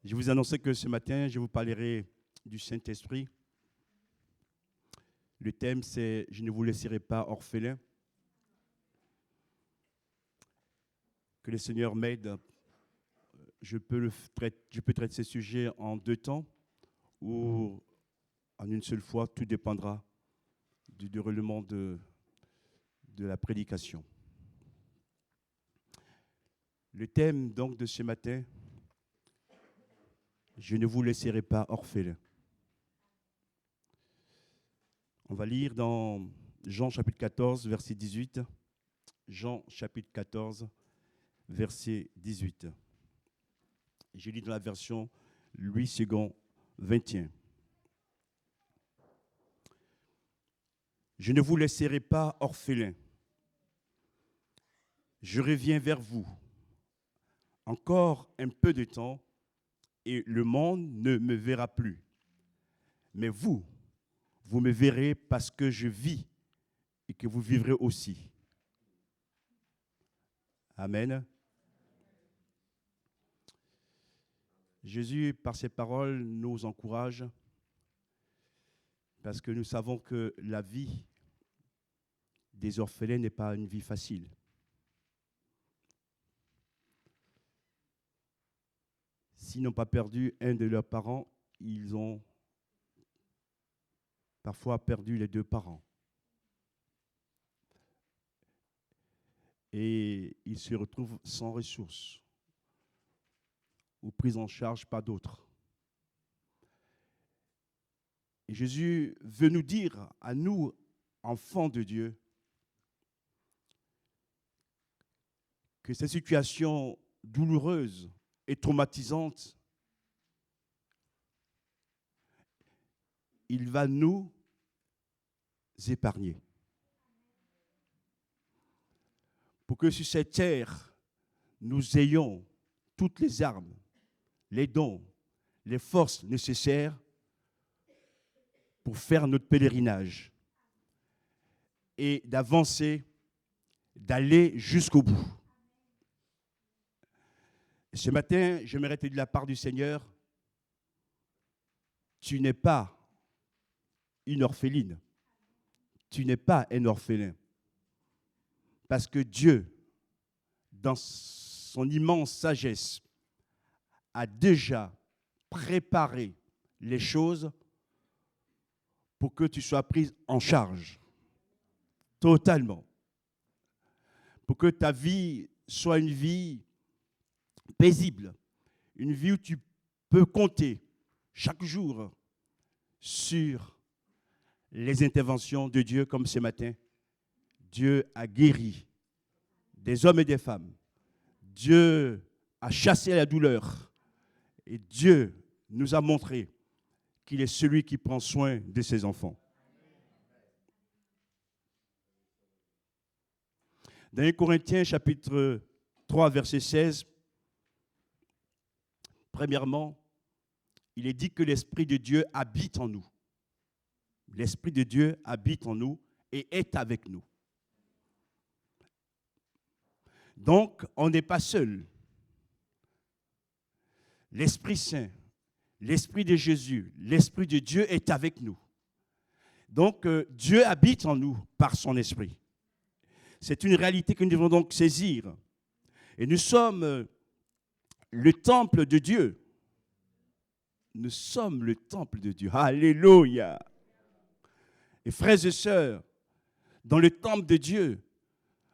Je vous annonçais que ce matin, je vous parlerai du Saint-Esprit. Le thème, c'est « Je ne vous laisserai pas orphelin ». Que le Seigneur m'aide. Je peux traiter ce sujet en 2 temps ou en une seule fois. Tout dépendra du déroulement de la prédication. Le thème donc de ce matin, je ne vous laisserai pas orphelin. On va lire dans Jean chapitre 14, verset 18. Jean chapitre 14, verset 18. Je lis dans la version Louis II, 21. Je ne vous laisserai pas orphelin. Je reviens vers vous. Encore un peu de temps et le monde ne me verra plus. Mais vous me verrez parce que je vis et que vous vivrez aussi. Amen. Jésus, par ses paroles, nous encourage parce que nous savons que la vie des orphelins n'est pas une vie facile. S'ils n'ont pas perdu un de leurs parents, ils ont parfois perdu les 2 parents. Et ils se retrouvent sans ressources ou pris en charge par d'autres. Et Jésus veut nous dire, à nous, enfants de Dieu, que ces situations douloureuses et traumatisantes, il va nous épargner. Pour que sur cette terre, nous ayons toutes les armes, les dons, les forces nécessaires pour faire notre pèlerinage et d'avancer, d'aller jusqu'au bout. Ce matin, j'aimerais te dire de la part du Seigneur, tu n'es pas une orpheline, tu n'es pas un orphelin. Parce que Dieu, dans son immense sagesse, a déjà préparé les choses pour que tu sois prise en charge, totalement. Pour que ta vie soit une vie paisible, une vie où tu peux compter chaque jour sur les interventions de Dieu, comme ce matin. Dieu a guéri des hommes et des femmes. Dieu a chassé la douleur. Et Dieu nous a montré qu'il est celui qui prend soin de ses enfants. Dans 1 Corinthiens chapitre 3, verset 16, premièrement, il est dit que l'Esprit de Dieu habite en nous. L'Esprit de Dieu habite en nous et est avec nous. Donc, on n'est pas seul. L'Esprit Saint, l'Esprit de Jésus, l'Esprit de Dieu est avec nous. Donc, Dieu habite en nous par son Esprit. C'est une réalité que nous devons donc saisir. Et nous sommes le temple de Dieu. Nous sommes le temple de Dieu. Alléluia. Et frères et sœurs, dans le temple de Dieu,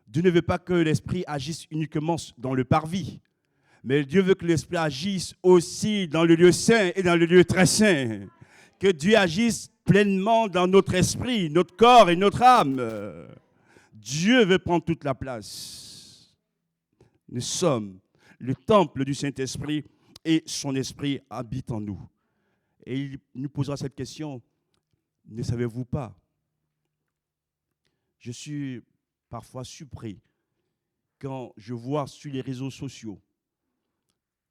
Dieu ne veut pas que l'Esprit agisse uniquement dans le parvis, mais Dieu veut que l'Esprit agisse aussi dans le lieu saint et dans le lieu très saint. Que Dieu agisse pleinement dans notre esprit, notre corps et notre âme. Dieu veut prendre toute la place. Nous sommes le temple du Saint-Esprit et son Esprit habite en nous. Et il nous posera cette question, ne savez-vous pas? Je suis parfois surpris quand je vois sur les réseaux sociaux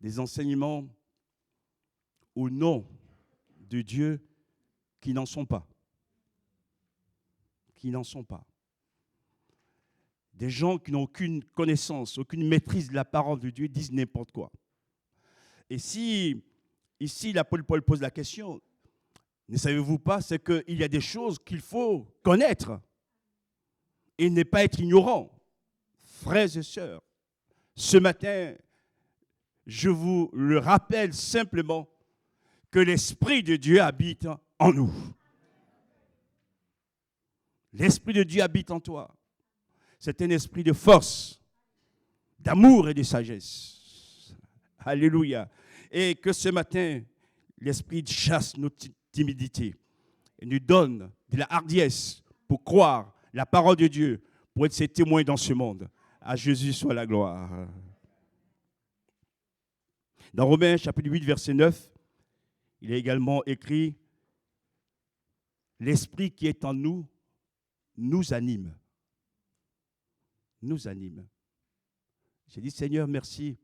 des enseignements au nom de Dieu qui n'en sont pas. Qui n'en sont pas. Des gens qui n'ont aucune connaissance, aucune maîtrise de la parole de Dieu disent n'importe quoi. Et si, ici, l'apôtre Paul pose la question, ne savez-vous pas, c'est qu'il y a des choses qu'il faut connaître et ne pas être ignorant. Frères et sœurs, ce matin, je vous le rappelle simplement que l'Esprit de Dieu habite en nous. L'Esprit de Dieu habite en toi. C'est un esprit de force, d'amour et de sagesse. Alléluia. Et que ce matin, l'Esprit chasse nos timidités et nous donne de la hardiesse pour croire la parole de Dieu, pour être ses témoins dans ce monde. À Jésus soit la gloire. Dans Romains chapitre 8, verset 9, il est également écrit « L'Esprit qui est en nous nous anime. » Nous anime. J'ai dit, Seigneur, merci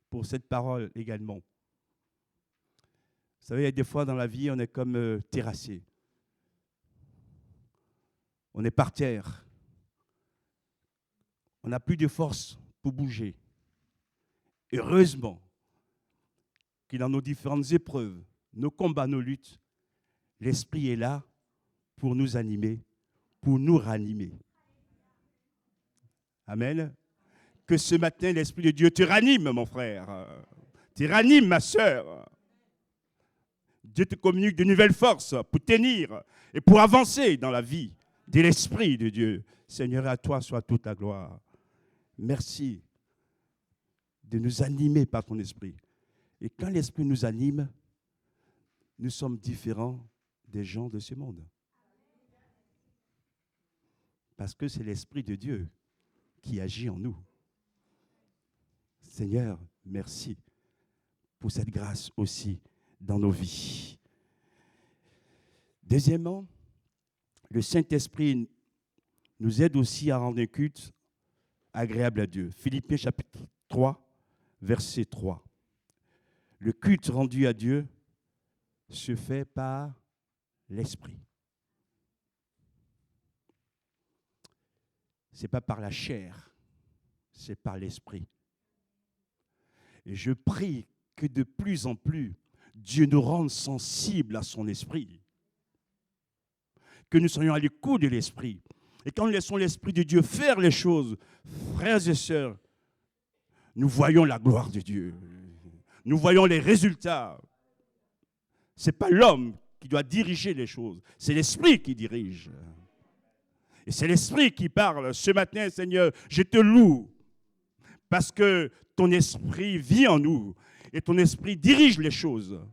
pour cette parole également. Vous savez, il y a des fois dans la vie, on est comme terrassé. On est par terre. On n'a plus de force pour bouger. Heureusement que dans nos différentes épreuves, nos combats, nos luttes, l'Esprit est là pour nous animer, pour nous ranimer. Amen. Que ce matin, l'Esprit de Dieu te ranime, mon frère. Te ranime, ma sœur. Dieu te communique de nouvelles forces pour tenir et pour avancer dans la vie de l'Esprit de Dieu. Seigneur, à toi soit toute la gloire. Merci de nous animer par ton Esprit. Et quand l'Esprit nous anime, nous sommes différents des gens de ce monde. Parce que c'est l'Esprit de Dieu qui agit en nous. Seigneur, merci pour cette grâce aussi dans nos vies. Deuxièmement, le Saint-Esprit nous aide aussi à rendre un culte agréable à Dieu. Philippiens chapitre 3, verset 3. Le culte rendu à Dieu se fait par l'Esprit. Ce n'est pas par la chair, c'est par l'Esprit. Et je prie que de plus en plus, Dieu nous rende sensibles à son Esprit. Que nous soyons à l'écoute de l'Esprit. Et quand nous laissons l'Esprit de Dieu faire les choses, frères et sœurs, nous voyons la gloire de Dieu. Nous voyons les résultats. Ce n'est pas l'homme qui doit diriger les choses, c'est l'Esprit qui dirige. Et c'est l'Esprit qui parle. Ce matin, Seigneur, je te loue parce que ton Esprit vit en nous et ton Esprit dirige les choses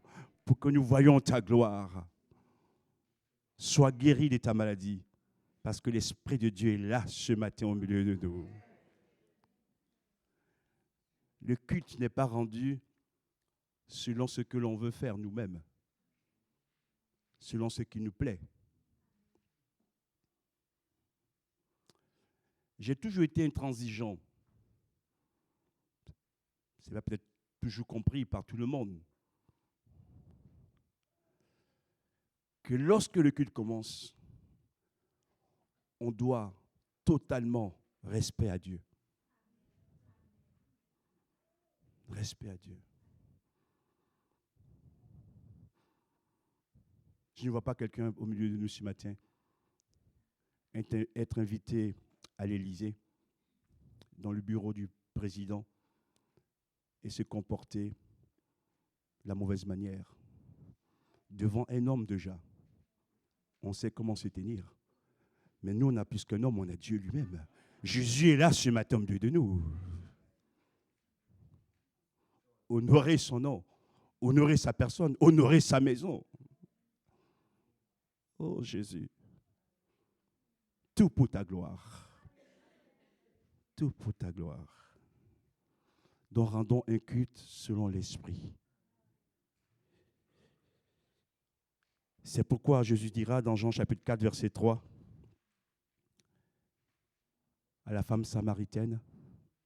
pour que nous voyions ta gloire. Sois guéri de ta maladie parce que l'Esprit de Dieu est là ce matin au milieu de nous. Le culte n'est pas rendu selon ce que l'on veut faire nous-mêmes, selon ce qui nous plaît. J'ai toujours été intransigeant. Ce n'est peut-être toujours compris par tout le monde. Que lorsque le culte commence, on doit totalement respect à Dieu. Respect à Dieu. Je ne vois pas quelqu'un au milieu de nous ce matin être invité à l'Élysée, dans le bureau du président, et se comporter de la mauvaise manière. Devant un homme déjà, on sait comment se tenir. Mais nous, on a plus qu'un homme, on a Dieu lui-même. Jésus est là ce matin au milieu de nous. Honorer son nom, honorer sa personne, honorer sa maison. Oh Jésus, tout pour ta gloire. Tout pour ta gloire. Donc rendons un culte selon l'Esprit. C'est pourquoi Jésus dira dans Jean chapitre 4, verset 3, à la femme samaritaine,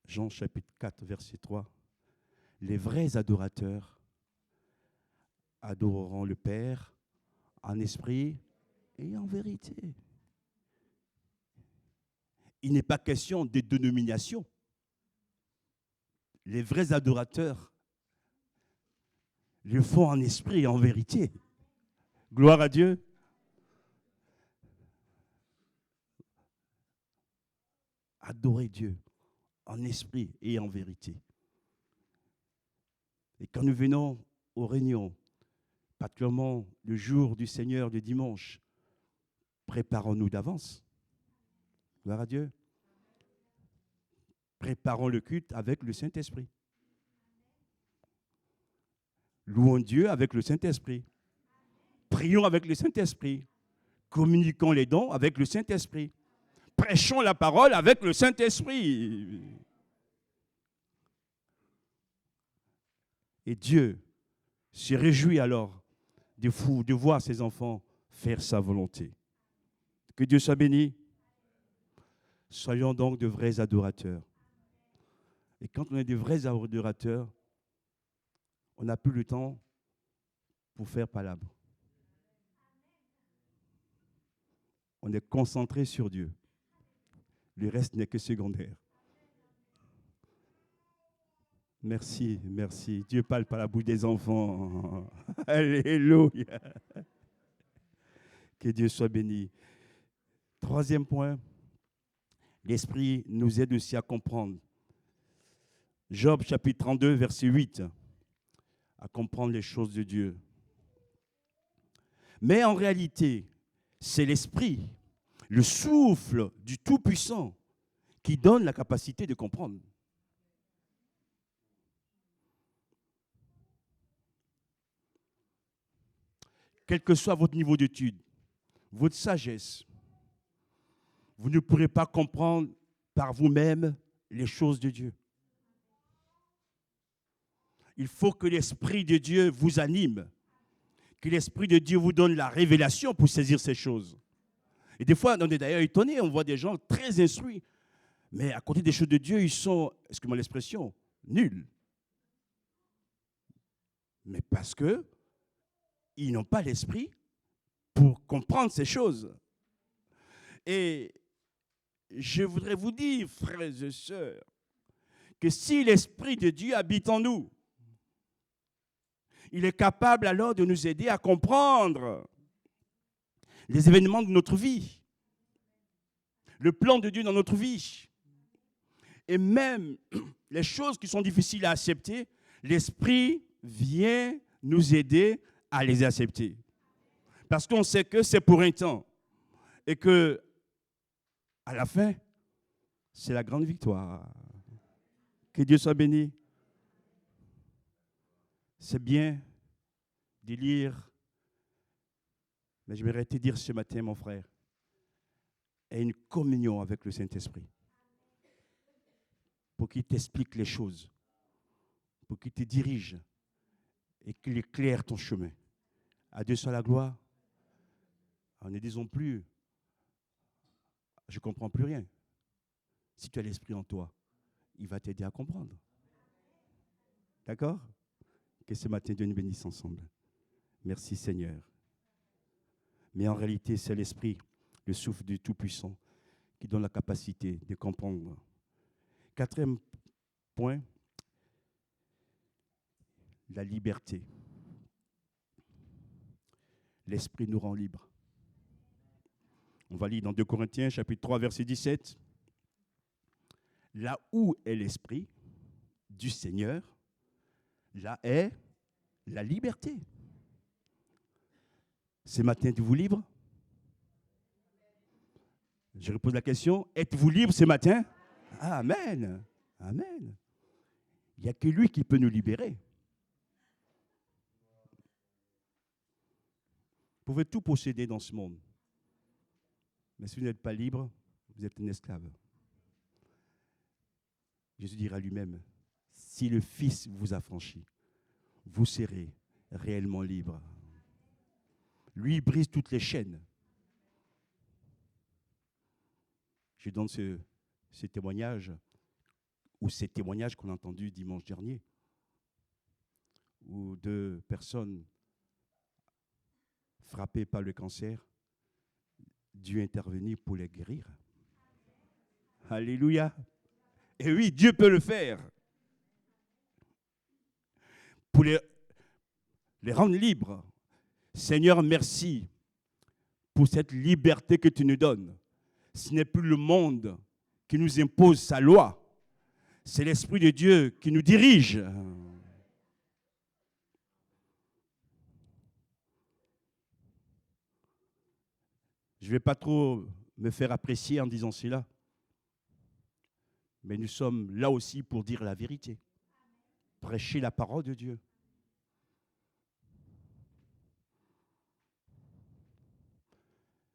Jean chapitre 4, verset 3, les vrais adorateurs adoreront le Père en esprit et en vérité. Il n'est pas question de dénomination. Les vrais adorateurs le font en esprit et en vérité. Gloire à Dieu. Adorer Dieu en esprit et en vérité. Et quand nous venons aux réunions, particulièrement le jour du Seigneur, le dimanche, préparons-nous d'avance. Gloire à Dieu. Préparons le culte avec le Saint-Esprit. Louons Dieu avec le Saint-Esprit. Prions avec le Saint-Esprit. Communiquons les dons avec le Saint-Esprit. Prêchons la parole avec le Saint-Esprit. Et Dieu se réjouit alors de voir ses enfants faire sa volonté. Que Dieu soit béni. Soyons donc de vrais adorateurs. Et quand on est de vrais adorateurs, on n'a plus le temps pour faire palabre. On est concentré sur Dieu. Le reste n'est que secondaire. Merci, merci. Dieu parle par la bouche des enfants. Alléluia. Que Dieu soit béni. Troisième point, l'Esprit nous aide aussi à comprendre. Job chapitre 32, verset 8, à comprendre les choses de Dieu. Mais en réalité, c'est l'Esprit, le souffle du Tout-Puissant qui donne la capacité de comprendre. Quel que soit votre niveau d'étude, votre sagesse, vous ne pourrez pas comprendre par vous-même les choses de Dieu. Il faut que l'Esprit de Dieu vous anime, que l'Esprit de Dieu vous donne la révélation pour saisir ces choses. Et des fois, on est d'ailleurs étonné, on voit des gens très instruits, mais à côté des choses de Dieu, ils sont, excusez-moi l'expression, nuls. Mais parce que ils n'ont pas l'Esprit pour comprendre ces choses. Et je voudrais vous dire, frères et sœurs, que si l'Esprit de Dieu habite en nous, il est capable alors de nous aider à comprendre les événements de notre vie, le plan de Dieu dans notre vie. Et même les choses qui sont difficiles à accepter, l'Esprit vient nous aider à les accepter. Parce qu'on sait que c'est pour un temps. Et que, à la fin, c'est la grande victoire. Que Dieu soit béni. C'est bien de lire, mais je voudrais te dire ce matin, mon frère, aie une communion avec le Saint-Esprit pour qu'il t'explique les choses, pour qu'il te dirige et qu'il éclaire ton chemin. À Dieu soit la gloire. Alors, ne disons plus, je ne comprends plus rien. Si tu as l'Esprit en toi, il va t'aider à comprendre. D'accord? Que ce matin, Dieu nous bénisse ensemble. Merci Seigneur. Mais en réalité, c'est l'Esprit, le souffle du Tout-Puissant, qui donne la capacité de comprendre. Quatrième point, la liberté. L'Esprit nous rend libres. On va lire dans 2 Corinthiens, chapitre 3, verset 17. Là où est l'Esprit du Seigneur, là est la liberté. Ce matin, êtes-vous libre? Je repose la question, êtes-vous libre ce matin? Amen. Amen. Il n'y a que lui qui peut nous libérer. Vous pouvez tout posséder dans ce monde. Mais si vous n'êtes pas libre, vous êtes un esclave. Jésus dira lui-même, si le Fils vous affranchit, vous serez réellement libre. Lui brise toutes les chaînes. Je donne ce témoignage, ou ces témoignages qu'on a entendus dimanche dernier, où 2 personnes frappés par le cancer, Dieu est intervenu pour les guérir. Alléluia. Et oui, Dieu peut le faire. Pour les rendre libres. Seigneur, merci pour cette liberté que tu nous donnes. Ce n'est plus le monde qui nous impose sa loi. C'est l'Esprit de Dieu qui nous dirige. Je ne vais pas trop me faire apprécier en disant cela. Mais nous sommes là aussi pour dire la vérité. Prêcher la parole de Dieu.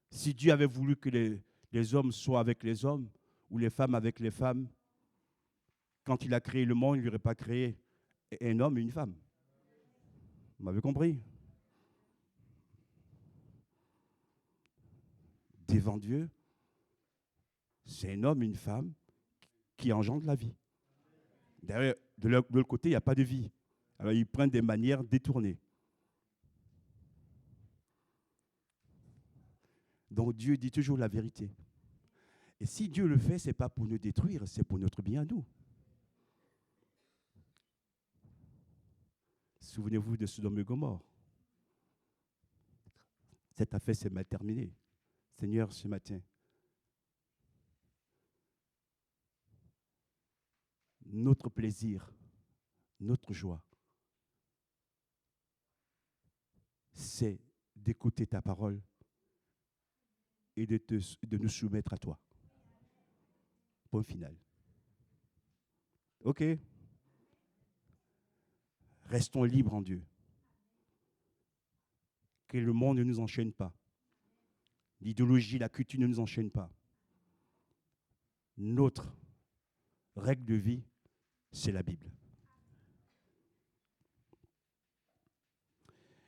Si Dieu avait voulu que les hommes soient avec les hommes ou les femmes avec les femmes, quand il a créé le monde, il n'aurait pas créé un homme et une femme. Vous m'avez compris? Devant Dieu, c'est un homme et une femme qui engendrent la vie. D'ailleurs, de l'autre côté, il n'y a pas de vie. Alors, ils prennent des manières détournées. Donc, Dieu dit toujours la vérité. Et si Dieu le fait, ce n'est pas pour nous détruire, c'est pour notre bien à nous. Souvenez-vous de Sodome et Gomorrhe. Cette affaire s'est mal terminée. Seigneur, ce matin, notre plaisir, notre joie, c'est d'écouter ta parole et de nous soumettre à toi. Point final. OK? Restons libres en Dieu. Que le monde ne nous enchaîne pas. L'idéologie, la culture ne nous enchaîne pas. Notre règle de vie, c'est la Bible.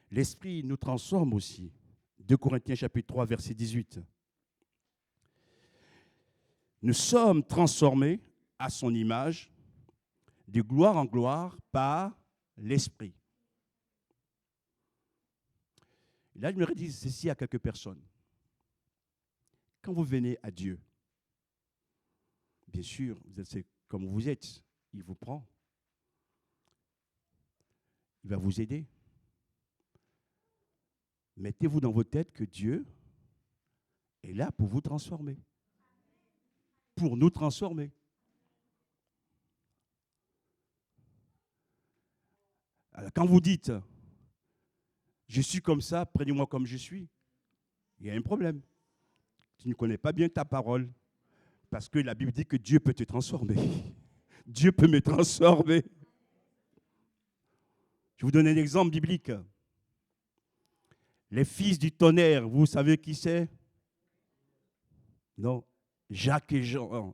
L'Esprit nous transforme aussi. 2 Corinthiens chapitre 3, verset 18. Nous sommes transformés à son image, de gloire en gloire, par l'Esprit. Là, je me redis ceci à quelques personnes. Quand vous venez à Dieu, bien sûr, vous êtes comme vous êtes, il vous prend. Il va vous aider. Mettez-vous dans vos têtes que Dieu est là pour vous transformer. Pour nous transformer. Alors, quand vous dites, je suis comme ça, prenez-moi comme je suis, il y a un problème. Tu ne connais pas bien ta parole. Parce que la Bible dit que Dieu peut te transformer. Dieu peut me transformer. Je vous donne un exemple biblique. Les fils du tonnerre, vous savez qui c'est? Non, Jacques et Jean.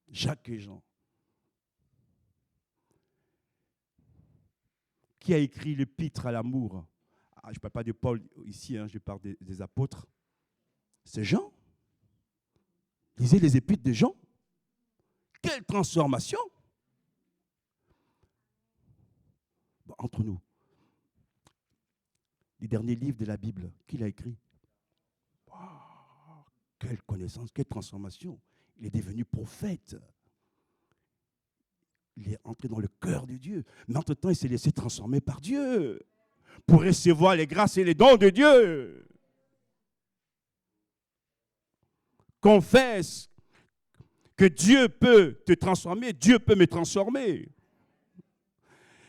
Jacques et Jean. Qui a écrit l'épître à l'amour? Je ne parle pas de Paul ici, je parle des apôtres. C'est Jean. Lisez les épîtres de Jean. Quelle transformation! Bon, entre nous, les derniers livres de la Bible, qui l'a écrit? Wow, quelle connaissance, quelle transformation! Il est devenu prophète. Il est entré dans le cœur de Dieu. Mais entre-temps, il s'est laissé transformer par Dieu pour recevoir les grâces et les dons de Dieu. Confesse que Dieu peut te transformer, Dieu peut me transformer.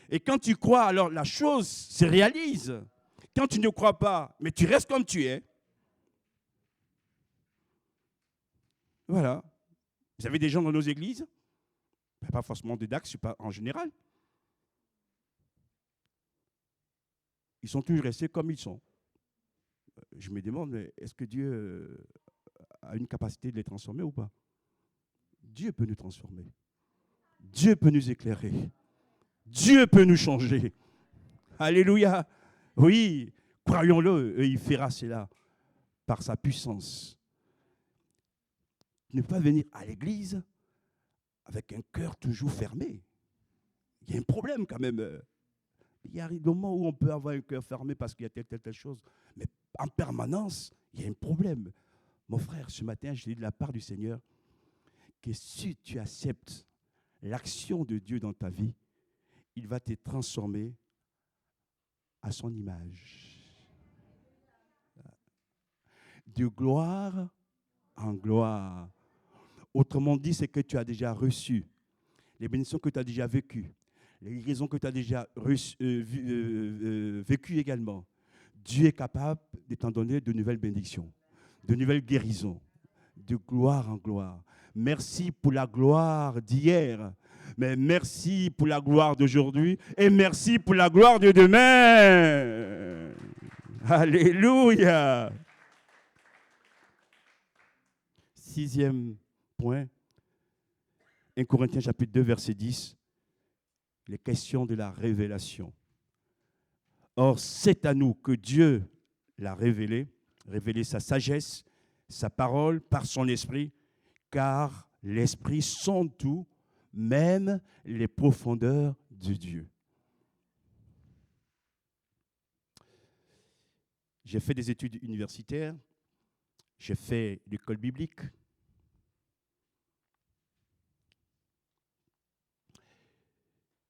Et quand tu crois, alors la chose se réalise. Quand tu ne crois pas, mais tu restes comme tu es. Voilà. Vous avez des gens dans nos églises, pas forcément de Dax, pas en général. Ils sont toujours restés comme ils sont. Je me demande, mais est-ce que Dieu a une capacité de les transformer ou pas? Dieu peut nous transformer. Dieu peut nous éclairer. Dieu peut nous changer. Alléluia. Oui, croyons-le, et il fera cela par sa puissance. Ne pas venir à l'église avec un cœur toujours fermé. Il y a un problème quand même. Il y a des moments où on peut avoir un cœur fermé parce qu'il y a telle chose. Mais en permanence, il y a un problème. Mon frère, ce matin, je dis de la part du Seigneur que si tu acceptes l'action de Dieu dans ta vie, il va te transformer à son image. De gloire en gloire. Autrement dit, c'est que tu as déjà reçu les bénédictions que tu as déjà vécues, les guérisons que tu as déjà vécues également. Dieu est capable de t'en donner de nouvelles bénédictions, de nouvelles guérisons, de gloire en gloire. Merci pour la gloire d'hier, mais merci pour la gloire d'aujourd'hui et merci pour la gloire de demain. Alléluia. 6e point, 1 Corinthiens chapitre 2, verset 10, les questions de la révélation. Or, c'est à nous que Dieu l'a révélé sa sagesse, sa parole par son esprit, car l'esprit sonde tout, même les profondeurs de Dieu. J'ai fait des études universitaires, j'ai fait l'école biblique.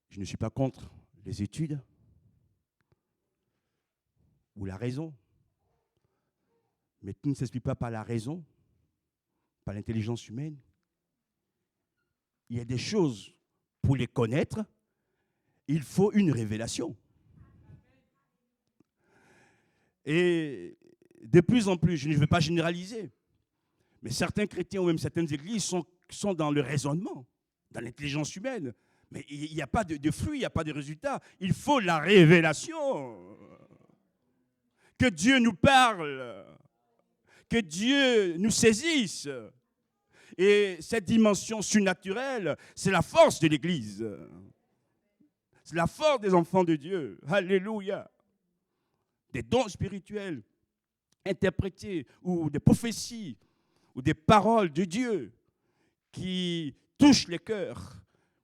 Je ne suis pas contre les études ou la raison, mais tout ne s'explique pas par la raison, par l'intelligence humaine. Il y a des choses, pour les connaître, il faut une révélation. Et de plus en plus, je ne veux pas généraliser, mais certains chrétiens ou même certaines églises sont dans le raisonnement, dans l'intelligence humaine. Mais il n'y a pas de fruit, il n'y a pas de résultat. Il faut la révélation. Que Dieu nous parle. Que Dieu nous saisisse. Et cette dimension surnaturelle, c'est la force de l'Église. C'est la force des enfants de Dieu. Alléluia. Des dons spirituels interprétés ou des prophéties ou des paroles de Dieu qui touchent les cœurs.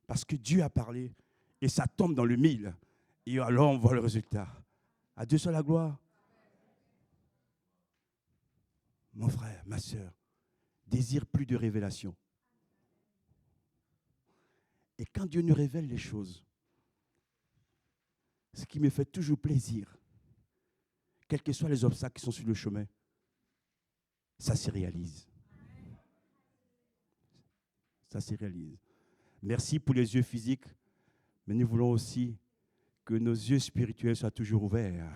Parce que Dieu a parlé et ça tombe dans le mille. Et alors on voit le résultat. À Dieu soit la gloire. Mon frère, ma soeur, désire plus de révélation. Et quand Dieu nous révèle les choses, ce qui me fait toujours plaisir, quels que soient les obstacles qui sont sur le chemin, ça se réalise. Ça se réalise. Merci pour les yeux physiques, mais nous voulons aussi que nos yeux spirituels soient toujours ouverts.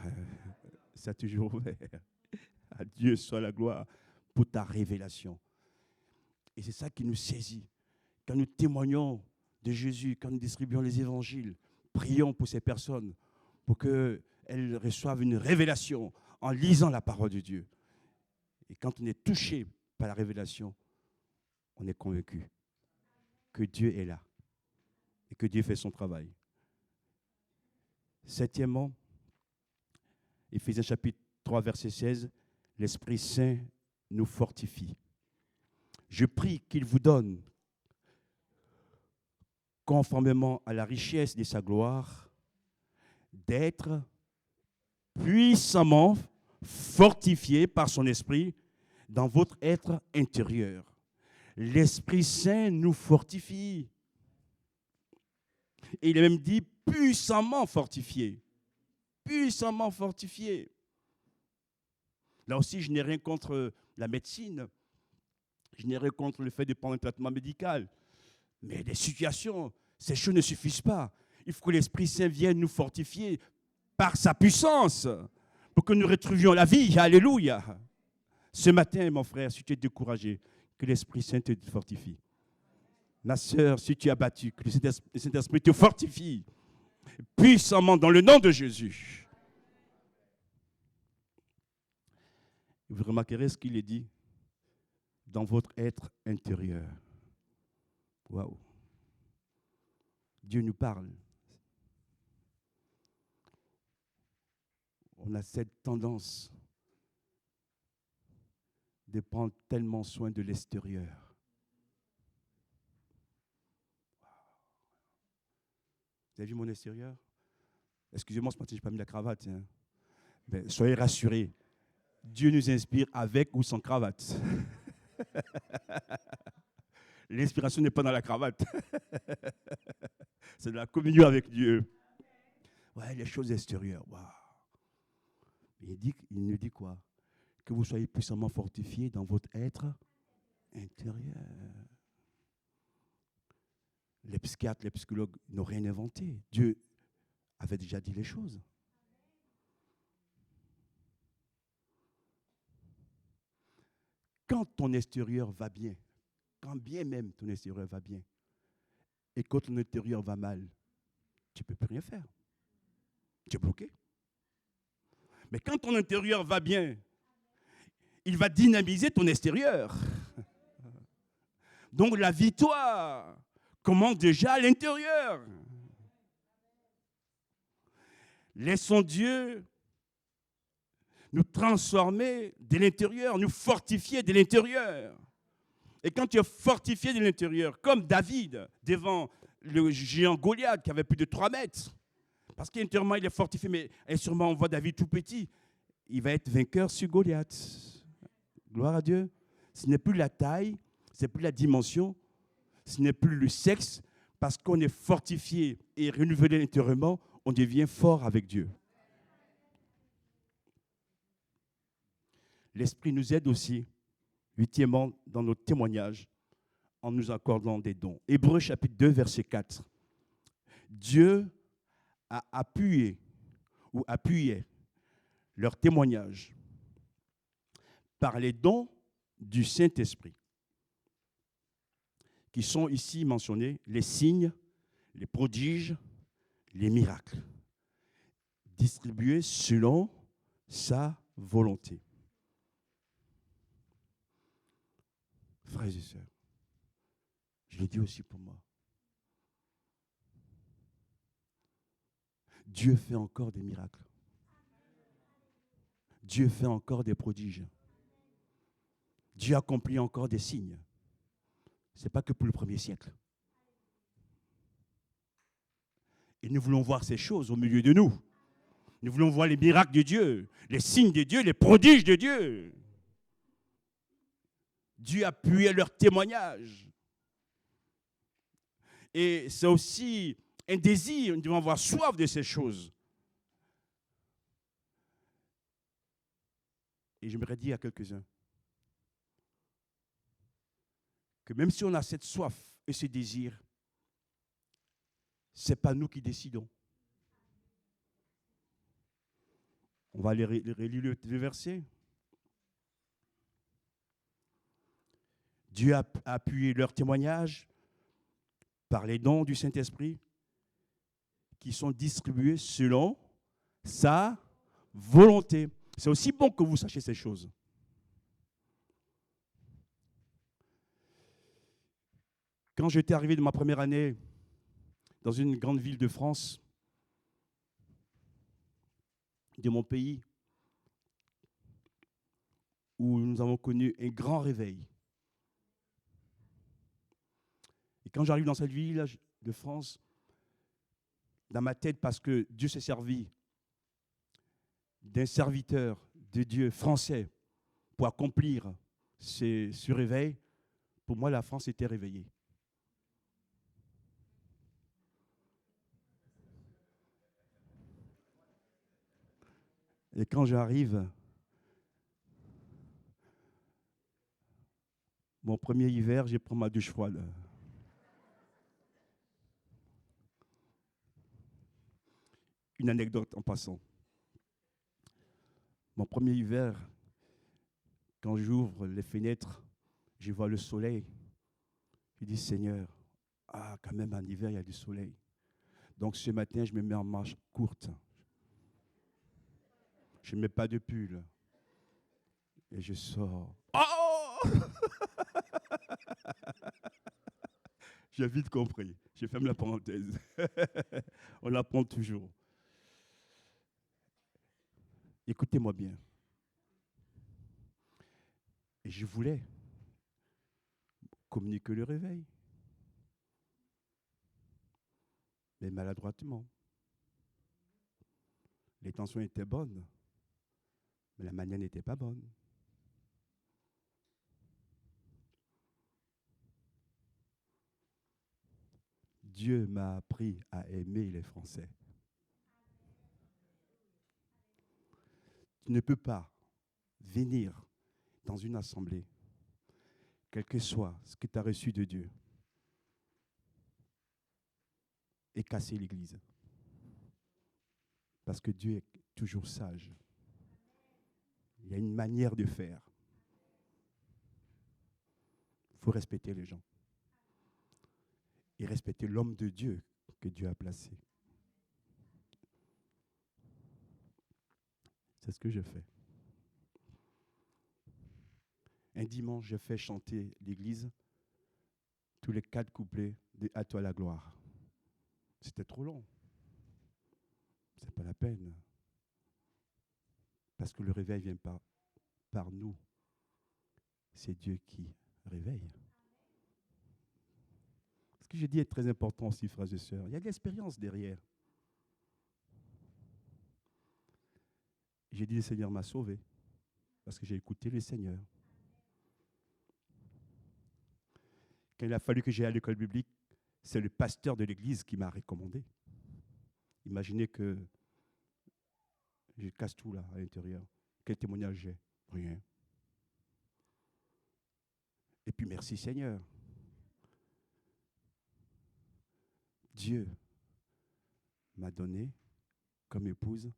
Soient toujours ouverts. À Dieu soit la gloire pour ta révélation. Et c'est ça qui nous saisit. Quand nous témoignons de Jésus, quand nous distribuons les évangiles, prions pour ces personnes, pour qu'elles reçoivent une révélation en lisant la parole de Dieu. Et quand on est touché par la révélation, on est convaincu que Dieu est là et que Dieu fait son travail. 7e, Éphésiens chapitre 3, verset 16, l'Esprit Saint nous fortifie. Je prie qu'il vous donne, conformément à la richesse de sa gloire, d'être puissamment fortifié par son esprit dans votre être intérieur. L'Esprit Saint nous fortifie. Et il est même dit puissamment fortifié. Puissamment fortifié. Là aussi, je n'ai rien contre la médecine. Je n'ai rien contre le fait de prendre un traitement médical. Mais des situations, ces choses ne suffisent pas. Il faut que l'Esprit Saint vienne nous fortifier par sa puissance pour que nous retrouvions la vie. Alléluia. Ce matin, mon frère, si tu es découragé, que l'Esprit Saint te fortifie. Ma sœur, si tu es abattu, que le Saint-Esprit te fortifie puissamment dans le nom de Jésus. Vous remarquerez ce qu'il est dit dans votre être intérieur. Waouh! Dieu nous parle. On a cette tendance de prendre tellement soin de l'extérieur. Vous avez vu mon extérieur? Excusez-moi, ce matin, je n'ai pas mis la cravate. Hein. Mais soyez rassurés. Dieu nous inspire avec ou sans cravate. L'inspiration n'est pas dans la cravate. C'est de la communion avec Dieu. Ouais, les choses extérieures. Wow. Il nous dit quoi? Que vous soyez puissamment fortifiés dans votre être intérieur. Les psychiatres, les psychologues n'ont rien inventé. Dieu avait déjà dit les choses. Quand ton extérieur va bien, quand bien même ton extérieur va bien, et quand ton intérieur va mal, tu ne peux plus rien faire. Tu es bloqué. Mais quand ton intérieur va bien, il va dynamiser ton extérieur. Donc la victoire commence déjà à l'intérieur. Laissons Dieu nous transformer de l'intérieur, nous fortifier de l'intérieur. Et quand tu es fortifié de l'intérieur, comme David devant le géant Goliath qui avait plus de 3 mètres, parce qu'intérieurement il est fortifié, mais sûrement on voit David tout petit, il va être vainqueur sur Goliath. Gloire à Dieu. Ce n'est plus la taille, ce n'est plus la dimension, ce n'est plus le sexe, parce qu'on est fortifié et renouvelé intérieurement, on devient fort avec Dieu. L'Esprit nous aide aussi, huitièmement, dans notre témoignage, en nous accordant des dons. Hébreux chapitre 2, verset 4. Dieu a appuyé ou appuyait leur témoignage par les dons du Saint-Esprit, qui sont ici mentionnés, les signes, les prodiges, les miracles, distribués selon sa volonté. Frères et sœurs, je le dis aussi pour moi. Dieu fait encore des miracles. Dieu fait encore des prodiges. Dieu accomplit encore des signes. Ce n'est pas que pour le 1er siècle. Et nous voulons voir ces choses au milieu de nous. Nous voulons voir les miracles de Dieu, les signes de Dieu, les prodiges de Dieu. Dieu a appuyé leur témoignage. Et c'est aussi un désir, nous devons avoir soif de ces choses. Et j'aimerais dire à quelques-uns que même si on a cette soif et ce désir, ce n'est pas nous qui décidons. On va relire le verset. Dieu a appuyé leur témoignage par les dons du Saint-Esprit qui sont distribués selon sa volonté. C'est aussi bon que vous sachiez ces choses. Quand j'étais arrivé de ma première année dans une grande ville de France, de mon pays, où nous avons connu un grand réveil. Et quand j'arrive dans cette ville de France, dans ma tête, parce que Dieu s'est servi d'un serviteur de Dieu français pour accomplir ce réveil, pour moi, la France était réveillée. Et quand j'arrive, mon premier hiver, j'ai pris ma douche froide. Une anecdote en passant. Mon premier hiver, quand j'ouvre les fenêtres, je vois le soleil. Je dis, Seigneur, quand même en hiver, il y a du soleil. Donc ce matin, je me mets en marche courte. Je ne mets pas de pull. Et je sors. Oh! J'ai vite compris. Je ferme la parenthèse. On apprend toujours. Écoutez-moi bien. Et je voulais communiquer le réveil. Mais maladroitement. L'intention était bonne, mais la manière n'était pas bonne. Dieu m'a appris à aimer les Français. Tu ne peux pas venir dans une assemblée, quel que soit ce que tu as reçu de Dieu, et casser l'Église. Parce que Dieu est toujours sage. Il y a une manière de faire. Il faut respecter les gens. Et respecter l'homme de Dieu que Dieu a placé. C'est ce que je fais. Un dimanche, je fais chanter l'Église tous les 4 couplets de « À toi la gloire ». C'était trop long. Ce n'est pas la peine. Parce que le réveil ne vient pas par nous. C'est Dieu qui réveille. Ce que je dis est très important aussi, frères et sœurs. Il y a de l'expérience derrière. J'ai dit, le Seigneur m'a sauvé. Parce que j'ai écouté le Seigneur. Quand il a fallu que j'aille à l'école biblique, c'est le pasteur de l'église qui m'a recommandé. Imaginez que je casse tout là à l'intérieur. Quel témoignage j'ai? Rien. Et puis merci Seigneur. Dieu m'a donné comme épouse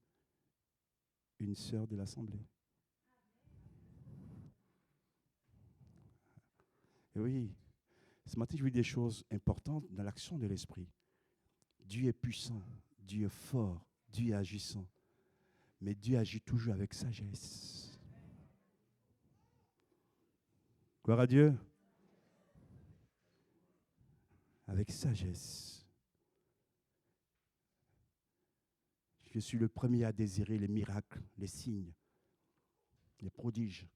une sœur de l'Assemblée. Et oui, ce matin, je vis des choses importantes dans l'action de l'Esprit. Dieu est puissant, Dieu est fort, Dieu est agissant. Mais Dieu agit toujours avec sagesse. Gloire à Dieu. Avec sagesse. Je suis le premier à désirer les miracles, les signes, les prodiges.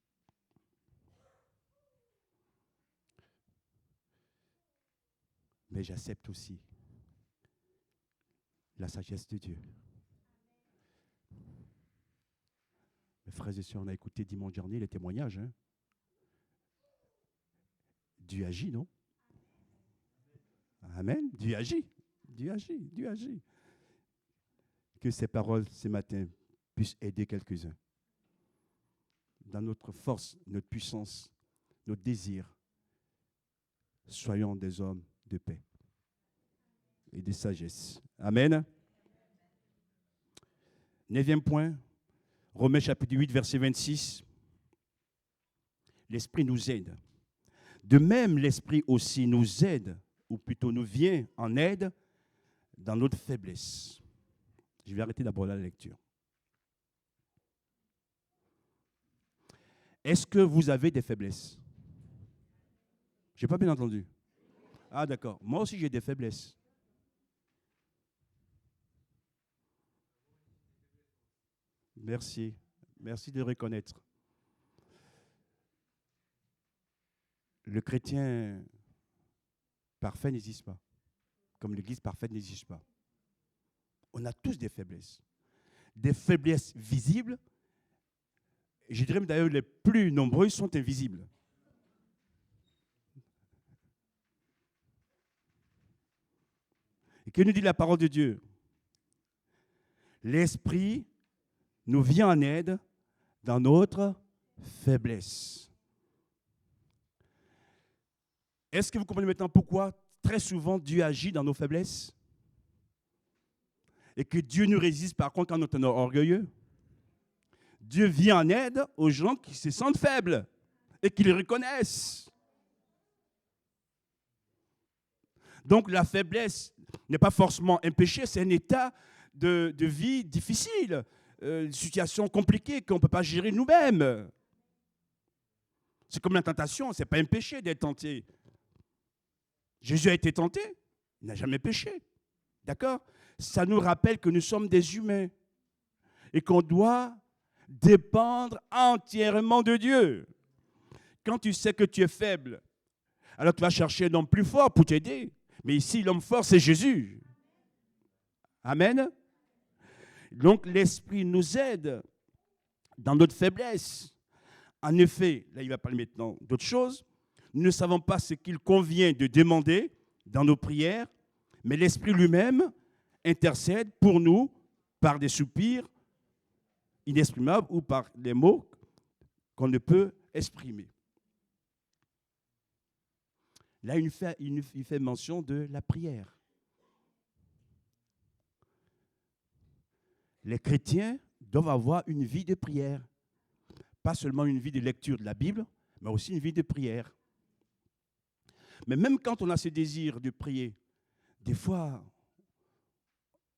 Mais j'accepte aussi la sagesse de Dieu. Mes frères et sœurs, on a écouté dimanche dernier les témoignages. Hein? Dieu agit, non? Amen. Dieu agit. Dieu agit. Dieu agit. Que ces paroles ce matin puissent aider quelques-uns. Dans notre force, notre puissance, notre désir, soyons des hommes de paix et de sagesse. Amen. 9e point, Romains chapitre 8, verset 26. L'Esprit nous aide. De même, l'Esprit aussi nous aide, ou plutôt nous vient en aide dans notre faiblesse. Je vais arrêter d'abord la lecture. Est-ce que vous avez des faiblesses? Je n'ai pas bien entendu. Ah d'accord, moi aussi j'ai des faiblesses. Merci, merci de le reconnaître. Le chrétien parfait n'existe pas, comme l'Église parfaite n'existe pas. On a tous des faiblesses visibles, et je dirais d'ailleurs les plus nombreuses sont invisibles. Et que nous dit la parole de Dieu? L'Esprit nous vient en aide dans notre faiblesse. Est-ce que vous comprenez maintenant pourquoi très souvent Dieu agit dans nos faiblesses? Et que Dieu nous résiste par contre quand on est orgueilleux? Dieu vient en aide aux gens qui se sentent faibles et qui les reconnaissent. Donc la faiblesse n'est pas forcément un péché, c'est un état de vie difficile, une situation compliquée qu'on ne peut pas gérer nous-mêmes. C'est comme la tentation, ce n'est pas un péché d'être tenté. Jésus a été tenté, il n'a jamais péché. D'accord? Ça nous rappelle que nous sommes des humains et qu'on doit dépendre entièrement de Dieu. Quand tu sais que tu es faible, alors tu vas chercher un homme plus fort pour t'aider. Mais ici, l'homme fort, c'est Jésus. Amen. Donc l'Esprit nous aide dans notre faiblesse. En effet, là il va parler maintenant d'autre chose. Nous ne savons pas ce qu'il convient de demander dans nos prières, mais l'Esprit lui-même intercède pour nous par des soupirs inexprimables ou par des mots qu'on ne peut exprimer. Là, il fait mention de la prière. Les chrétiens doivent avoir une vie de prière. Pas seulement une vie de lecture de la Bible, mais aussi une vie de prière. Mais même quand on a ce désir de prier, des fois,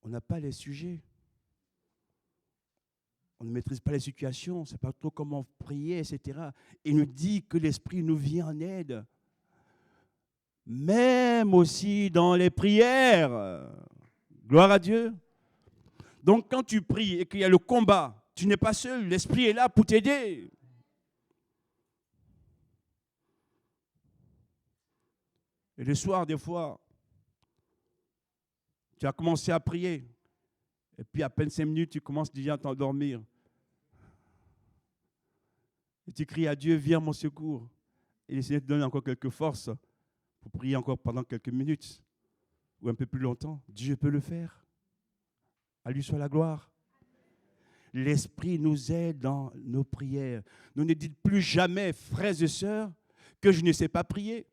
on n'a pas les sujets. On ne maîtrise pas les situations, on ne sait pas trop comment prier, etc. Il nous dit que l'Esprit nous vient en aide. Même aussi dans les prières. Gloire à Dieu. Donc quand tu pries et qu'il y a le combat, tu n'es pas seul, l'Esprit est là pour t'aider. Et le soir, des fois, tu as commencé à prier. Et puis à peine 5 minutes, tu commences déjà à t'endormir. Et tu cries à Dieu, viens à mon secours. Et il essaie de te donner encore quelques forces pour prier encore pendant quelques minutes ou un peu plus longtemps. Dieu peut le faire. À lui soit la gloire. L'Esprit nous aide dans nos prières. Nous ne dites plus jamais, frères et sœurs, que je ne sais pas prier,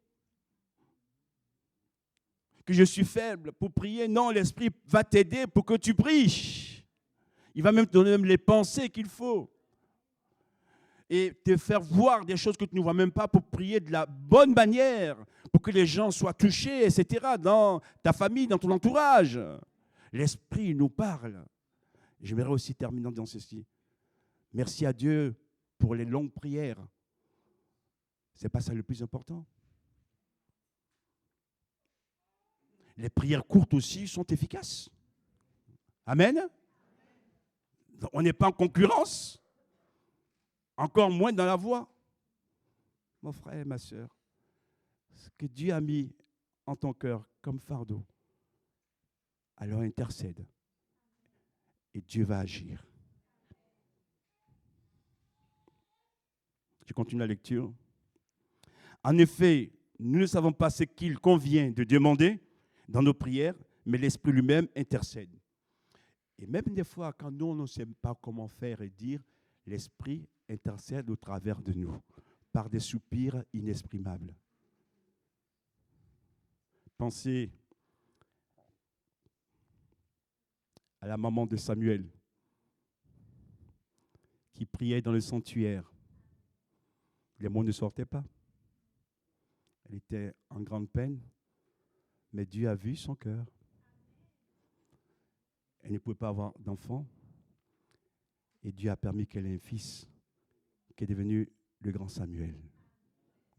que je suis faible pour prier. Non, l'Esprit va t'aider pour que tu pries. Il va même te donner les pensées qu'il faut. Et te faire voir des choses que tu ne vois même pas pour prier de la bonne manière, pour que les gens soient touchés, etc., dans ta famille, dans ton entourage. L'Esprit nous parle. J'aimerais aussi terminer dans ceci. Merci à Dieu pour les longues prières. Ce n'est pas ça le plus important. Les prières courtes aussi sont efficaces. Amen. On n'est pas en concurrence. Encore moins dans la voix. Mon frère et ma soeur, ce que Dieu a mis en ton cœur comme fardeau, alors intercède. Et Dieu va agir. Je continue la lecture. En effet, nous ne savons pas ce qu'il convient de demander dans nos prières, mais l'Esprit lui-même intercède. Et même des fois, quand nous, on ne sait pas comment faire et dire, l'Esprit intercède au travers de nous, par des soupirs inexprimables. Pensez à la maman de Samuel, qui priait dans le sanctuaire. Les mots ne sortaient pas. Elle était en grande peine, mais Dieu a vu son cœur. Elle ne pouvait pas avoir d'enfant, et Dieu a permis qu'elle ait un fils, qui est devenu le grand Samuel.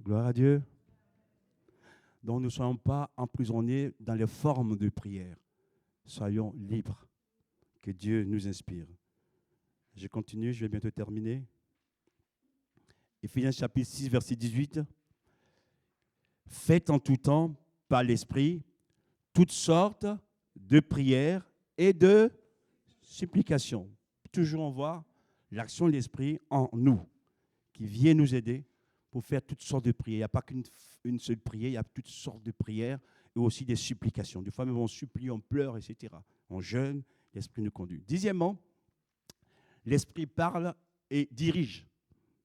Gloire à Dieu. Donc ne soyons pas emprisonnés dans les formes de prière. Soyons libres. Que Dieu nous inspire. Je continue, je vais bientôt terminer. Éphésiens chapitre 6, verset 18. Faites en tout temps, par l'Esprit, toutes sortes de prières et de supplications. Toujours on voit l'action de l'Esprit en nous, qui vient nous aider pour faire toutes sortes de prières. Il n'y a pas qu'une seule prière, il y a toutes sortes de prières et aussi des supplications. Des fois, même on supplie, on pleure, etc. On jeûne, l'Esprit nous conduit. Dixièmement, l'Esprit parle et dirige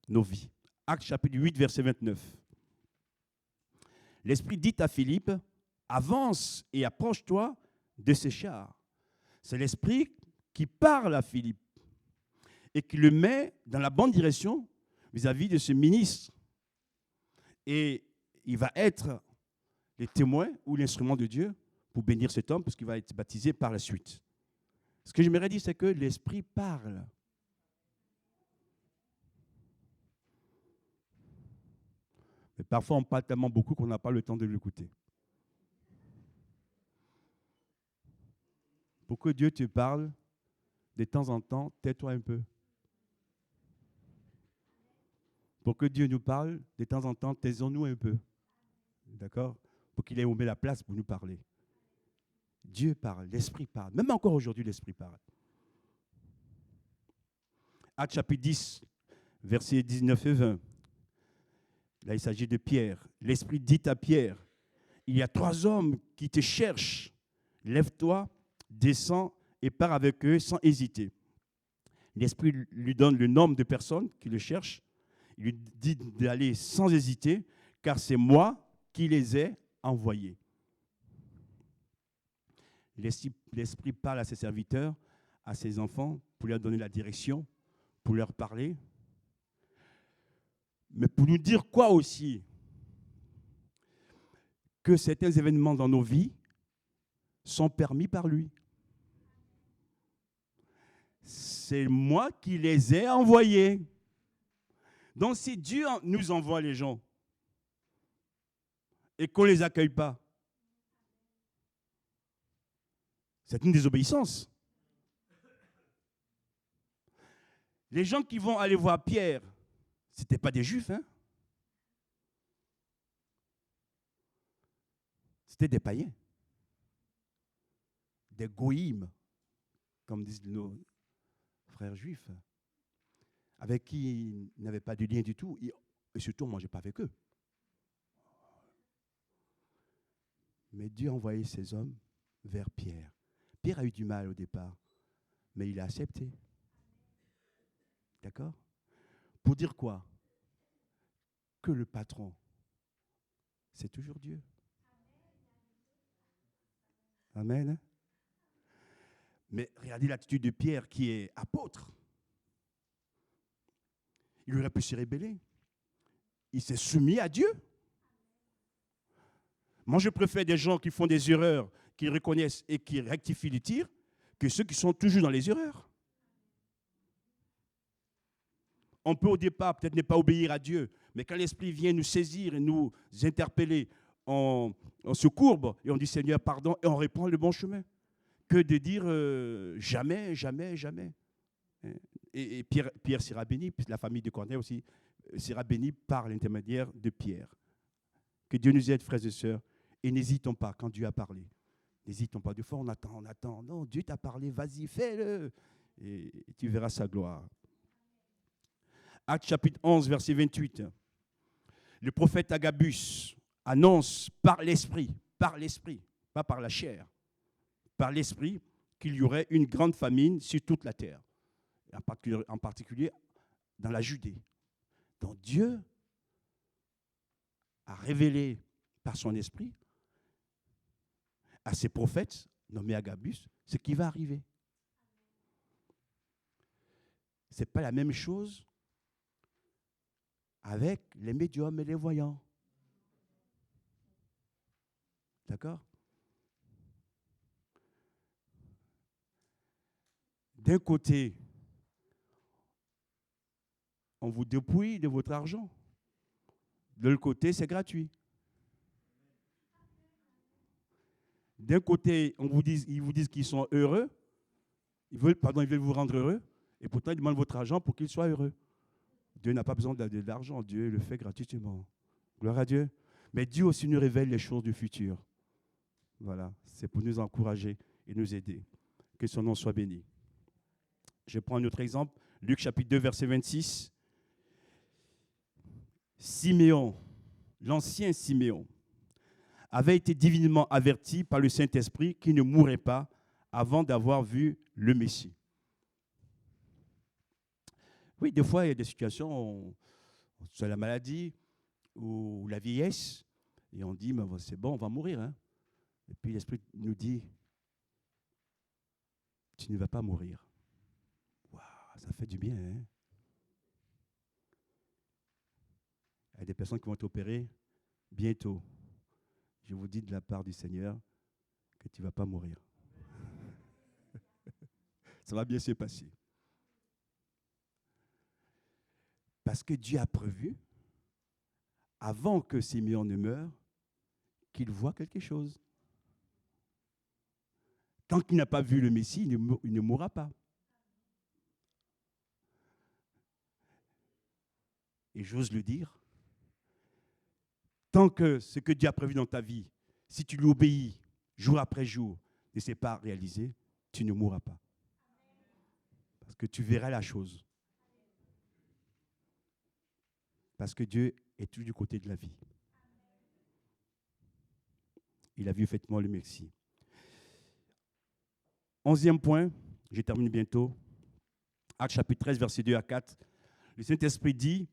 nos vies. Actes chapitre 8, verset 29. L'Esprit dit à Philippe, avance et approche-toi de ces chars. C'est l'Esprit qui parle à Philippe et qui le met dans la bonne direction vis-à-vis de ce ministre. Et il va être le témoin ou l'instrument de Dieu pour bénir cet homme parce qu'il va être baptisé par la suite. Ce que j'aimerais dire, c'est que l'Esprit parle. Mais parfois, on parle tellement beaucoup qu'on n'a pas le temps de l'écouter. Pour que Dieu te parle, de temps en temps, tais-toi un peu. Pour que Dieu nous parle, de temps en temps, taisons-nous un peu. D'accord? Pour qu'il ait ouvert la place pour nous parler. Dieu parle, l'Esprit parle. Même encore aujourd'hui, l'Esprit parle. Actes chapitre 10, versets 19 et 20. Là, il s'agit de Pierre. L'Esprit dit à Pierre, il y a 3 hommes qui te cherchent. Lève-toi, descends et pars avec eux sans hésiter. L'Esprit lui donne le nombre de personnes qui le cherchent. Il lui dit d'aller sans hésiter, car c'est moi qui les ai envoyés. L'Esprit parle à ses serviteurs, à ses enfants, pour leur donner la direction, pour leur parler. Mais pour nous dire quoi aussi? Que certains événements dans nos vies sont permis par lui. C'est moi qui les ai envoyés. Donc si Dieu nous envoie les gens et qu'on ne les accueille pas, c'est une désobéissance. Les gens qui vont aller voir Pierre, ce n'étaient pas des Juifs, hein? C'était des païens, des goïms, comme disent nos frères juifs, avec qui il n'avait pas de lien du tout, et surtout on ne mangeait pas avec eux. Mais Dieu a envoyé ces hommes vers Pierre. Pierre a eu du mal au départ, mais il a accepté. D'accord? Pour dire quoi? Que le patron, c'est toujours Dieu. Amen. Mais regardez l'attitude de Pierre qui est apôtre. Il aurait pu se rébeller. Il s'est soumis à Dieu. Moi, je préfère des gens qui font des erreurs, qui reconnaissent et qui rectifient les tirs, que ceux qui sont toujours dans les erreurs. On peut au départ peut-être ne pas obéir à Dieu, mais quand l'Esprit vient nous saisir et nous interpeller, on se courbe et on dit Seigneur, pardon, et on reprend le bon chemin. Que de dire jamais, jamais, jamais. Et Pierre sera béni, puis la famille de Corneille aussi sera bénie par l'intermédiaire de Pierre. Que Dieu nous aide, frères et sœurs, et n'hésitons pas quand Dieu a parlé. N'hésitons pas. Des fois, on attend. Non, Dieu t'a parlé, vas-y, fais-le. Et tu verras sa gloire. Actes chapitre 11, verset 28. Le prophète Agabus annonce par l'Esprit, pas par la chair, par l'Esprit, qu'il y aurait une grande famine sur toute la terre, en particulier dans la Judée. Donc Dieu a révélé par son Esprit à ses prophètes, nommés Agabus, ce qui va arriver. Ce n'est pas la même chose avec les médiums et les voyants. D'accord? D'un côté, on vous dépouille de votre argent. De l'autre côté, c'est gratuit. D'un côté, ils vous disent qu'ils sont heureux. Ils veulent vous rendre heureux. Et pourtant, ils demandent votre argent pour qu'ils soient heureux. Dieu n'a pas besoin de l'argent. Dieu le fait gratuitement. Gloire à Dieu. Mais Dieu aussi nous révèle les choses du futur. Voilà. C'est pour nous encourager et nous aider. Que son nom soit béni. Je prends un autre exemple. Luc chapitre 2, verset 26. Siméon, l'ancien Siméon, avait été divinement averti par le Saint-Esprit qu'il ne mourrait pas avant d'avoir vu le Messie. Oui, des fois, il y a des situations, soit la maladie ou la vieillesse, et on dit, mais c'est bon, on va mourir. Hein? Et puis l'Esprit nous dit, tu ne vas pas mourir. Waouh, ça fait du bien. Hein? Il y a des personnes qui vont être opérées bientôt. Je vous dis de la part du Seigneur que tu ne vas pas mourir. Ça va bien se passer. Parce que Dieu a prévu, avant que Siméon ne meure, qu'il voit quelque chose. Tant qu'il n'a pas vu le Messie, il ne mourra pas. Et j'ose le dire, tant que ce que Dieu a prévu dans ta vie, si tu lui obéis jour après jour, ne s'est pas réalisé, tu ne mourras pas. Parce que tu verras la chose. Parce que Dieu est toujours du côté de la vie. Il a vu effectivement le merci. 11e point, je termine bientôt. Actes chapitre 13, versets 2 à 4. Le Saint-Esprit dit,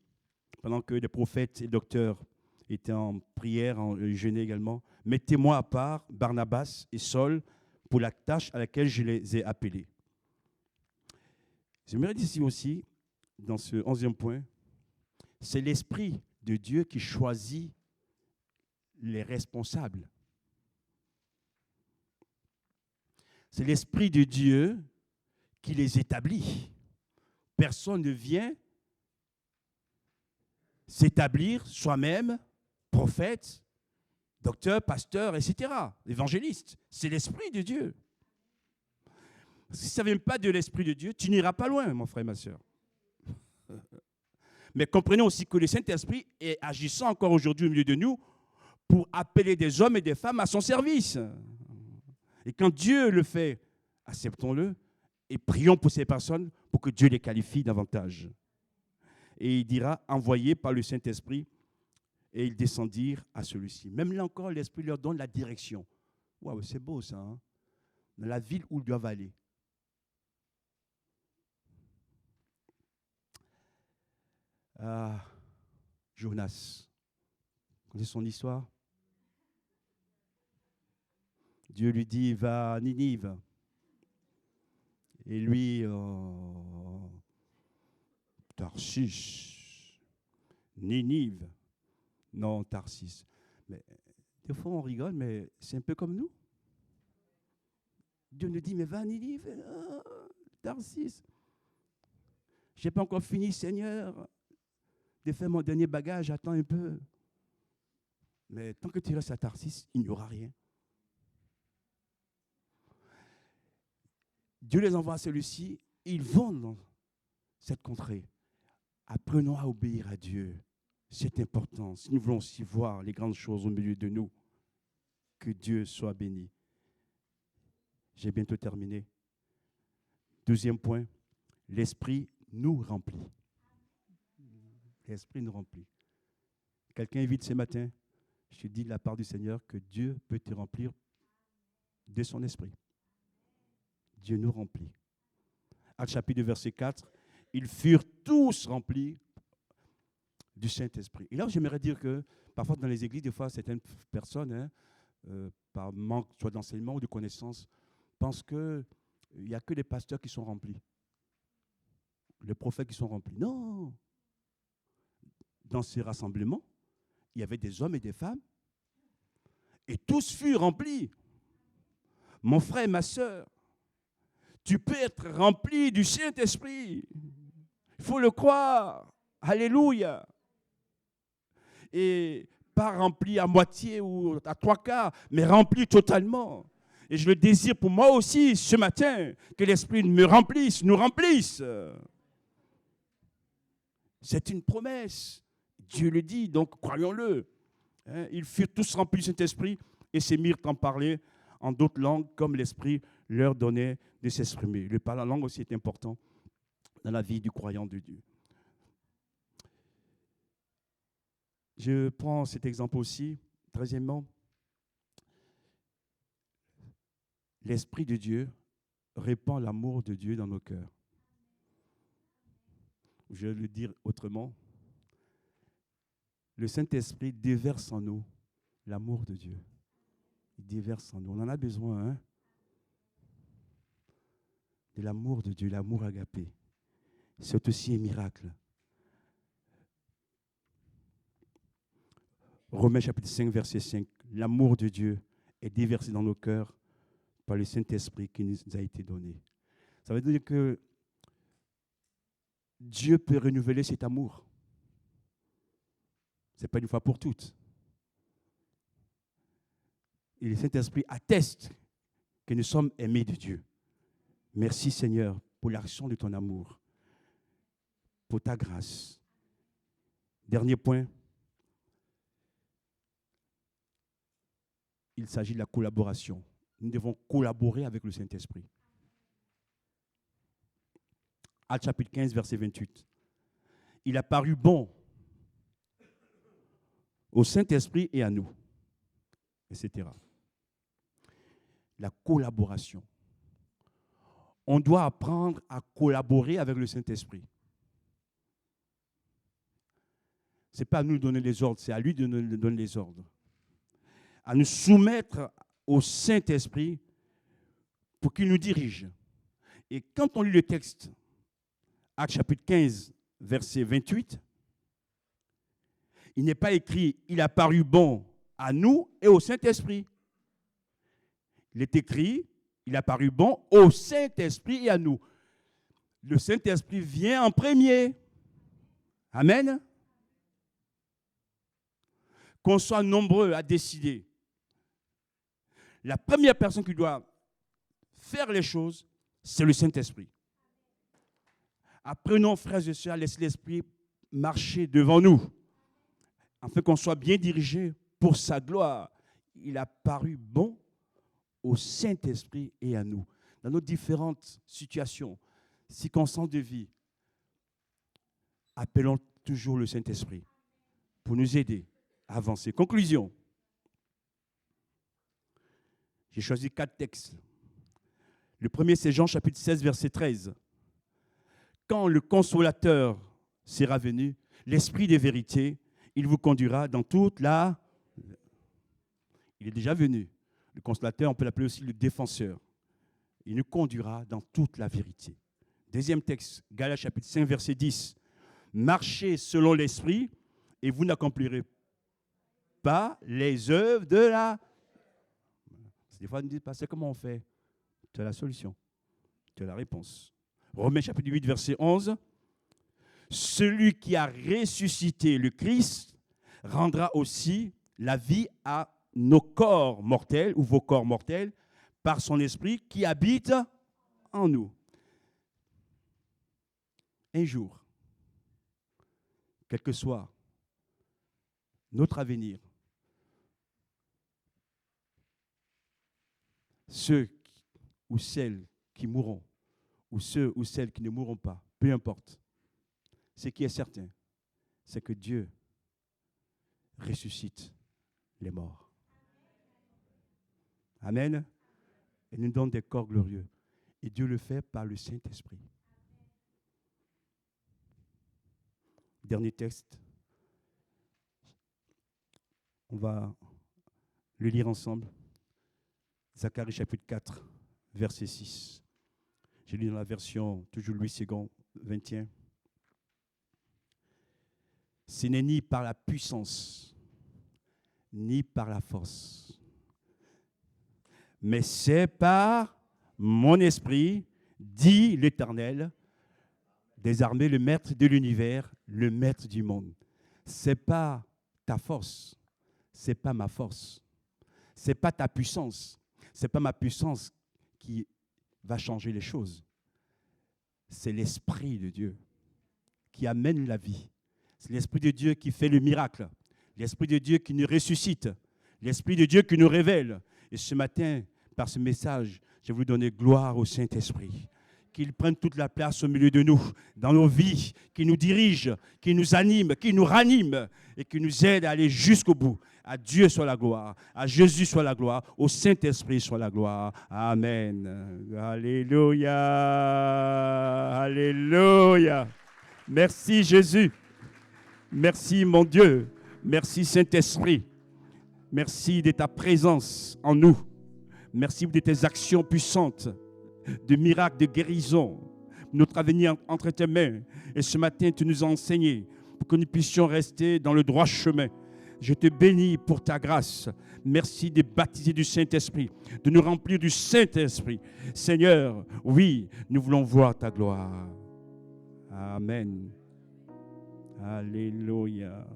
pendant que les prophètes et docteurs étaient en prière, en jeûnant également, « Mettez-moi à part Barnabas et Saul pour la tâche à laquelle je les ai appelés. » J'aimerais dire ici aussi, dans ce 11e point, c'est l'Esprit de Dieu qui choisit les responsables. C'est l'Esprit de Dieu qui les établit. Personne ne vient s'établir soi-même, prophète, docteur, pasteur, etc., évangéliste. C'est l'Esprit de Dieu. Si ça ne vient pas de l'Esprit de Dieu, tu n'iras pas loin, mon frère et ma soeur. Mais comprenez aussi que le Saint-Esprit est agissant encore aujourd'hui au milieu de nous pour appeler des hommes et des femmes à son service. Et quand Dieu le fait, acceptons-le et prions pour ces personnes pour que Dieu les qualifie davantage. Et il dira, envoyés par le Saint-Esprit, et ils descendirent à celui-ci. Même là encore, l'Esprit leur donne la direction. Waouh, c'est beau ça, hein? Dans la ville où ils doivent aller. Ah, Jonas. Vous connaissez son histoire? Dieu lui dit, va à Ninive. Et lui, Tarsis, Ninive, non, Tarsis. Mais des fois, on rigole, mais c'est un peu comme nous. Dieu nous dit, mais va à Ninive, Tarsis. Je n'ai pas encore fini, Seigneur, de faire mon dernier bagage, attends un peu. Mais tant que tu restes à Tarsis, il n'y aura rien. Dieu les envoie à celui-ci, ils vont dans cette contrée. Apprenons à obéir à Dieu. C'est important. Si nous voulons aussi voir les grandes choses au milieu de nous, que Dieu soit béni. J'ai bientôt terminé. 2e point, l'Esprit nous remplit. L'Esprit nous remplit. Quelqu'un invite ce matin, je te dis de la part du Seigneur que Dieu peut te remplir de son Esprit. Dieu nous remplit. Actes chapitre 2, verset 4, ils furent tous remplis du Saint-Esprit. Et là, j'aimerais dire que parfois dans les églises, des fois, certaines personnes, par manque soit d'enseignement ou de connaissances, pensent qu'il n'y a que les pasteurs qui sont remplis, les prophètes qui sont remplis. Non! Dans ces rassemblements, il y avait des hommes et des femmes, et tous furent remplis. Mon frère et ma soeur, tu peux être rempli du Saint-Esprit. Il faut le croire. Alléluia. Et pas rempli à moitié ou à 3/4, mais rempli totalement. Et je le désire pour moi aussi ce matin, que l'Esprit me remplisse, nous remplisse. C'est une promesse. Dieu le dit, donc croyons-le. Ils furent tous remplis du Saint-Esprit et se mirent à parler en d'autres langues comme l'Esprit leur donnait de s'exprimer. Le parler en langue aussi est important dans la vie du croyant de Dieu. Je prends cet exemple aussi. 13e, l'Esprit de Dieu répand l'amour de Dieu dans nos cœurs. Je vais le dire autrement. Le Saint-Esprit déverse en nous l'amour de Dieu. Il déverse en nous. On en a besoin, hein? De l'amour de Dieu, l'amour agapé. C'est aussi un miracle. Romains chapitre 5, verset 5. L'amour de Dieu est déversé dans nos cœurs par le Saint-Esprit qui nous a été donné. Ça veut dire que Dieu peut renouveler cet amour. Ce n'est pas une fois pour toutes. Et le Saint-Esprit atteste que nous sommes aimés de Dieu. Merci Seigneur pour l'action de ton amour, pour ta grâce. Dernier point. Il s'agit de la collaboration. Nous devons collaborer avec le Saint-Esprit. Actes chapitre 15, verset 28. Il a paru bon au Saint-Esprit et à nous, etc. La collaboration. On doit apprendre à collaborer avec le Saint-Esprit. Ce n'est pas à nous de donner les ordres, c'est à lui de nous donner les ordres. À nous soumettre au Saint-Esprit pour qu'il nous dirige. Et quand on lit le texte, Actes chapitre 15, verset 28, il n'est pas écrit « Il a paru bon à nous et au Saint-Esprit ». Il est écrit « Il a paru bon au Saint-Esprit et à nous ». Le Saint-Esprit vient en premier. Amen. Qu'on soit nombreux à décider. La première personne qui doit faire les choses, c'est le Saint-Esprit. Apprenons, frères et sœurs, à laisser l'Esprit marcher devant nous, afin qu'on soit bien dirigé pour sa gloire. Il a paru bon au Saint-Esprit et à nous. Dans nos différentes situations, circonstances de vie, appelons toujours le Saint-Esprit pour nous aider à avancer. Conclusion. J'ai choisi 4 textes. Le premier, c'est Jean chapitre 16, verset 13. Quand le Consolateur sera venu, l'Esprit de vérité, il vous conduira dans toute la... Il est déjà venu. Le Consolateur, on peut l'appeler aussi le défenseur. Il nous conduira dans toute la vérité. Deuxième texte, Galates chapitre 5, verset 10. Marchez selon l'Esprit et vous n'accomplirez pas les œuvres de la... Des fois, on nous dit, pasteur, comment on fait? Tu as la solution. Tu as la réponse. Romains chapitre 8, verset 11. Celui qui a ressuscité le Christ rendra aussi la vie à nos corps mortels, ou vos corps mortels, par son esprit qui habite en nous. Un jour, quel que soit notre avenir, ceux ou celles qui mourront, ou ceux ou celles qui ne mourront pas, peu importe, ce qui est certain, c'est que Dieu ressuscite les morts. Amen. Et nous donne des corps glorieux. Et Dieu le fait par le Saint-Esprit. Dernier texte. On va le lire ensemble. Zacharie chapitre 4, verset 6. J'ai lu dans la version, toujours Louis II, 21. Ce n'est ni par la puissance, ni par la force, mais c'est par mon esprit, dit l'Éternel, des armées, le maître de l'univers, le maître du monde. Ce n'est pas ta force, ce n'est pas ma force, ce n'est pas ta puissance, ce n'est pas ma puissance qui va changer les choses. C'est l'Esprit de Dieu qui amène la vie. C'est l'Esprit de Dieu qui fait le miracle. L'Esprit de Dieu qui nous ressuscite. L'Esprit de Dieu qui nous révèle. Et ce matin, par ce message, je veux donner gloire au Saint-Esprit. Qu'il prenne toute la place au milieu de nous, dans nos vies, qu'il nous dirige, qu'il nous anime, qu'il nous ranime et qu'il nous aide à aller jusqu'au bout. À Dieu soit la gloire, à Jésus soit la gloire, au Saint-Esprit soit la gloire. Amen. Alléluia. Alléluia. Merci Jésus. Merci mon Dieu. Merci Saint-Esprit. Merci de ta présence en nous. Merci de tes actions puissantes, de miracles, de guérison. Notre avenir entre tes mains. Et ce matin, tu nous as enseigné pour que nous puissions rester dans le droit chemin. Je te bénis pour ta grâce. Merci de baptiser du Saint-Esprit, de nous remplir du Saint-Esprit. Seigneur, oui, nous voulons voir ta gloire. Amen. Alléluia.